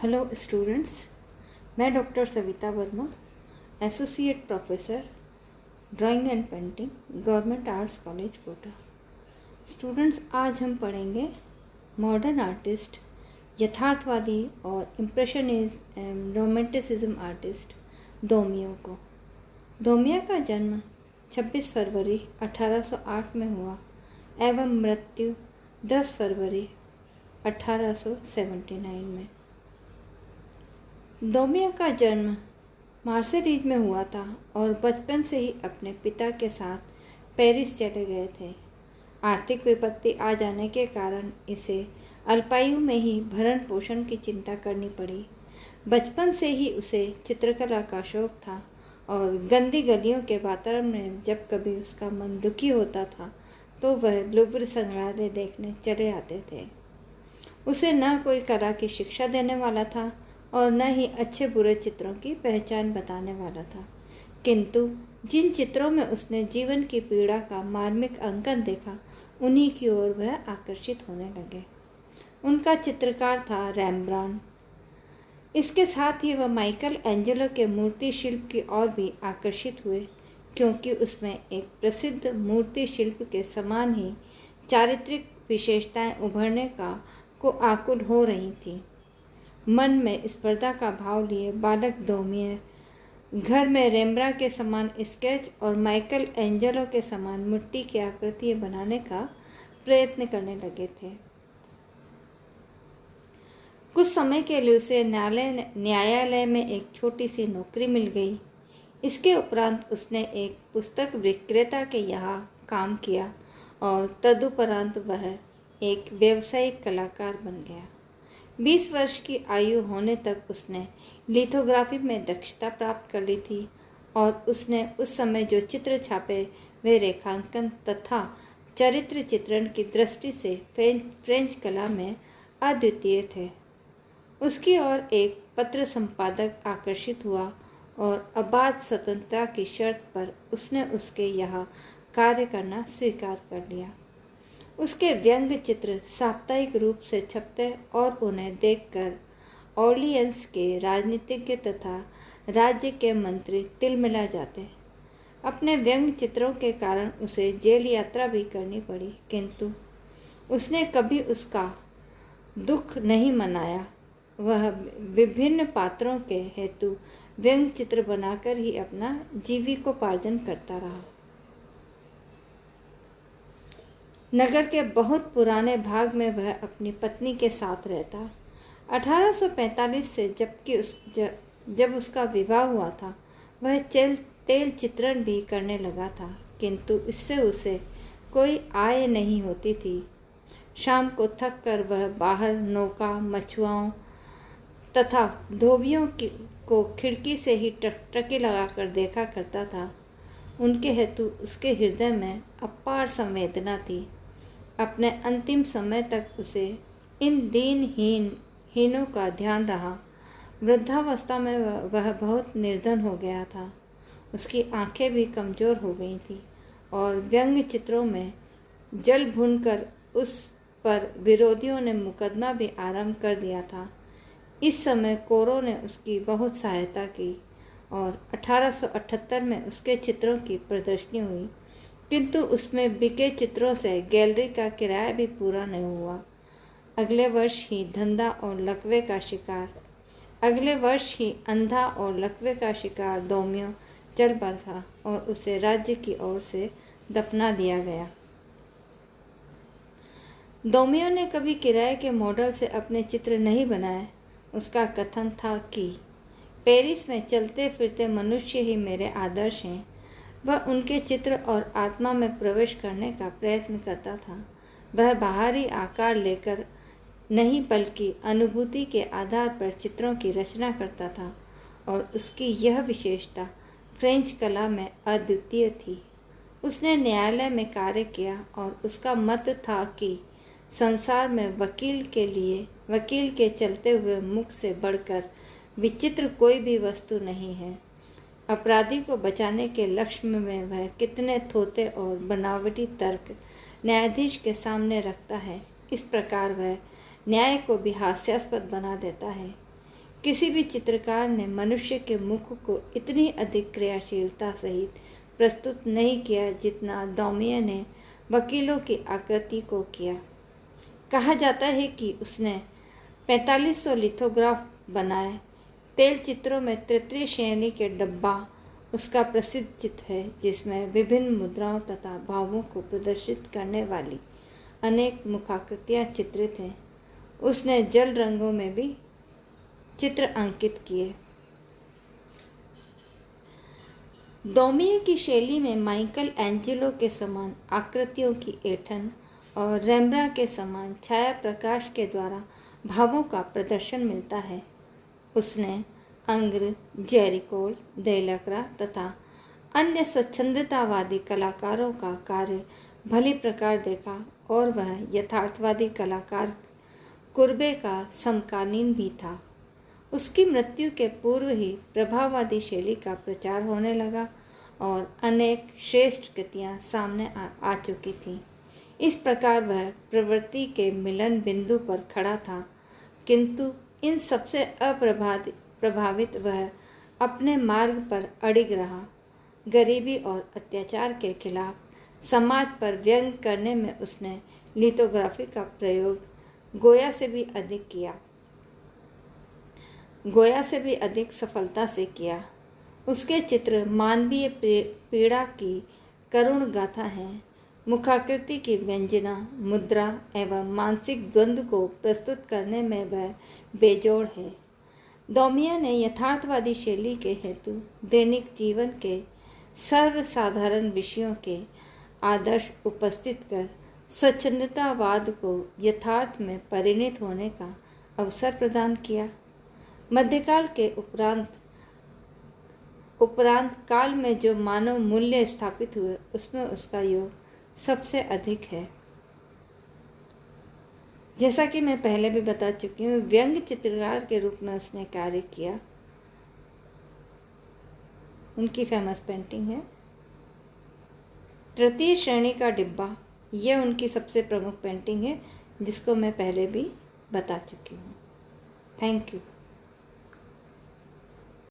Hello students, मैं doctor Savita Verma, associate professor drawing and painting, government arts college Kota. Students, आज हम पढ़ेंगे मॉडर्न आर्टिस्ट, यथार्थवादी और impressionism and romanticism artist Daumier को। दोमियो का जन्म 26 फरवरी 1808 में हुआ एवं मृत्यु 10 फरवरी 1879 में। दोमियो का जन्म मार्सेलीज में हुआ था और बचपन से ही अपने पिता के साथ पेरिस चले गए थे। आर्थिक विपत्ति आ जाने के कारण इसे अल्पायु में ही भरण पोषण की चिंता करनी पड़ी। बचपन से ही उसे चित्रकला का शौक था और गंदी गलियों के वातावरण में जब कभी उसका मन दुखी होता था तो वह लुव्र संग्रहालय देखने चले आते थे। उसे न कोई कला की शिक्षा देने वाला था और न ही अच्छे बुरे चित्रों की पहचान बताने वाला था, किंतु जिन चित्रों में उसने जीवन की पीड़ा का मार्मिक अंकन देखा उन्हीं की ओर वह आकर्षित होने लगे। उनका चित्रकार था रेम्ब्रांड। इसके साथ ही वह माइकल एंजेलो के मूर्ति शिल्प की ओर भी आकर्षित हुए, क्योंकि उसमें एक प्रसिद्ध मूर्ति शिल्प के समान ही चारित्रिक विशेषताएं उभरने को आकुल हो रही थीं। मन में स्पर्धा का भाव लिए बालक दोमियो घर में रेम्ब्रांड के समान स्केच और माइकल एंजेलो के समान मिट्टी की आकृतियाँ बनाने का प्रयत्न करने लगे थे। कुछ समय के लिए उसे न्यायालय में एक छोटी सी नौकरी मिल गई। इसके उपरांत उसने एक पुस्तक विक्रेता के यहाँ काम किया और तदुपरांत वह एक व्यावसायिक कलाकार बन गया। 20 वर्ष की आयु होने तक उसने लिथोग्राफी में दक्षता प्राप्त कर ली थी और उसने उस समय जो चित्र छापे वे रेखांकन तथा चरित्र चित्रण की दृष्टि से फ्रेंच कला में अद्वितीय थे। उसकी ओर एक पत्र संपादक आकर्षित हुआ और अबाध स्वतंत्रता की शर्त पर उसने उसके यहाँ कार्य करना स्वीकार कर लिया। उसके व्यंग्य चित्र साप्ताहिक रूप से छपते और उन्हें देखकर ऑर्लियंस के राजनीतिज्ञ तथा राज्य के मंत्री तिलमिला जाते। अपने व्यंग्य चित्रों के कारण उसे जेल यात्रा भी करनी पड़ी, किंतु उसने कभी उसका दुख नहीं मनाया। वह विभिन्न पात्रों के हेतु व्यंग्य चित्र बनाकर ही अपना जीविकोपार्जन करता रहा। नगर के बहुत पुराने भाग में वह अपनी पत्नी के साथ रहता। 1845 से जब उसका विवाह हुआ था वह तेल चित्रण भी करने लगा था, किंतु इससे उसे कोई आय नहीं होती थी। शाम को थक कर वह बाहर नौका, मछुआरों तथा धोबियों को खिड़की से ही टकटकी लगाकर देखा करता था। उनके हेतु उसके हृदय में अपार संवेदना थी। अपने अंतिम समय तक उसे इन दीनहीनों का ध्यान रहा। वृद्धावस्था में वह बहुत निर्धन हो गया था। उसकी आंखें भी कमज़ोर हो गई थीं और व्यंग्य चित्रों में जल भूनकर उस पर विरोधियों ने मुकदमा भी आरंभ कर दिया था। इस समय कोरो ने उसकी बहुत सहायता की और 1878 में उसके चित्रों की प्रदर्शनी हुई, किंतु उसमें बिके चित्रों से गैलरी का किराया भी पूरा नहीं हुआ। अगले वर्ष ही अंधा और लकवे का शिकार दोमियो चल बसा और उसे राज्य की ओर से दफना दिया गया। दोमियो ने कभी किराए के मॉडल से अपने चित्र नहीं बनाए। उसका कथन था कि पेरिस में चलते फिरते मनुष्य ही मेरे आदर्श हैं। वह उनके चित्र और आत्मा में प्रवेश करने का प्रयत्न करता था। वह बाहरी आकार लेकर नहीं बल्कि अनुभूति के आधार पर चित्रों की रचना करता था और उसकी यह विशेषता फ्रेंच कला में अद्वितीय थी। उसने न्यायालय में कार्य किया और उसका मत था कि संसार में वकील के चलते हुए मुख से बढ़कर विचित्र कोई भी वस्तु नहीं है। अपराधी को बचाने के लक्ष्य में वह कितने थोथे और बनावटी तर्क न्यायाधीश के सामने रखता है। इस प्रकार वह न्याय को भी हास्यास्पद बना देता है। किसी भी चित्रकार ने मनुष्य के मुख को इतनी अधिक क्रियाशीलता सहित प्रस्तुत नहीं किया जितना दौमिया ने वकीलों की आकृति को किया। कहा जाता है कि उसने 4500 लिथोग्राफ बनाए। तेल चित्रों में तृतीय श्रेणी के डब्बा उसका प्रसिद्ध चित्र है, जिसमें विभिन्न मुद्राओं तथा भावों को प्रदर्शित करने वाली अनेक मुखाकृतियाँ चित्रित हैं। उसने जल रंगों में भी चित्र अंकित किए। दौमिया की शैली में माइकल एंजेलो के समान आकृतियों की ऐंठन और रेम्ब्रांट के समान छाया प्रकाश के द्वारा भावों का प्रदर्शन मिलता है। उसने अंग्र, जेरिकोल, देलक्रा तथा अन्य स्वच्छंदतावादी कलाकारों का कार्य भली प्रकार देखा और वह यथार्थवादी कलाकार कुर्बे का समकालीन भी था। उसकी मृत्यु के पूर्व ही प्रभाववादी शैली का प्रचार होने लगा और अनेक श्रेष्ठ कृतियाँ सामने आ चुकी थीं। इस प्रकार वह प्रवृत्ति के मिलन बिंदु पर खड़ा था, किंतु इन सबसे अप्रभावित वह अपने मार्ग पर अडिग रहा। गरीबी और अत्याचार के खिलाफ समाज पर व्यंग करने में उसने लिथोग्राफी का प्रयोग गोया से भी अधिक सफलता से किया। उसके चित्र मानवीय पीड़ा की करुण गाथा हैं। मुखाकृति की व्यंजना, मुद्रा एवं मानसिक द्वंद्व को प्रस्तुत करने में वह बेजोड़ है। दौमिया ने यथार्थवादी शैली के हेतु दैनिक जीवन के सर्वसाधारण विषयों के आदर्श उपस्थित कर स्वच्छंदतावाद को यथार्थ में परिणत होने का अवसर प्रदान किया। मध्यकाल के उपरांत काल में जो मानव मूल्य स्थापित हुए उसमें उसका योग सबसे अधिक है। जैसा कि मैं पहले भी बता चुकी हूँ, व्यंग्य चित्रकार के रूप में उसने कार्य किया। उनकी फेमस पेंटिंग है तृतीय श्रेणी का डिब्बा। यह उनकी सबसे प्रमुख पेंटिंग है, जिसको मैं पहले भी बता चुकी हूँ। Thank you.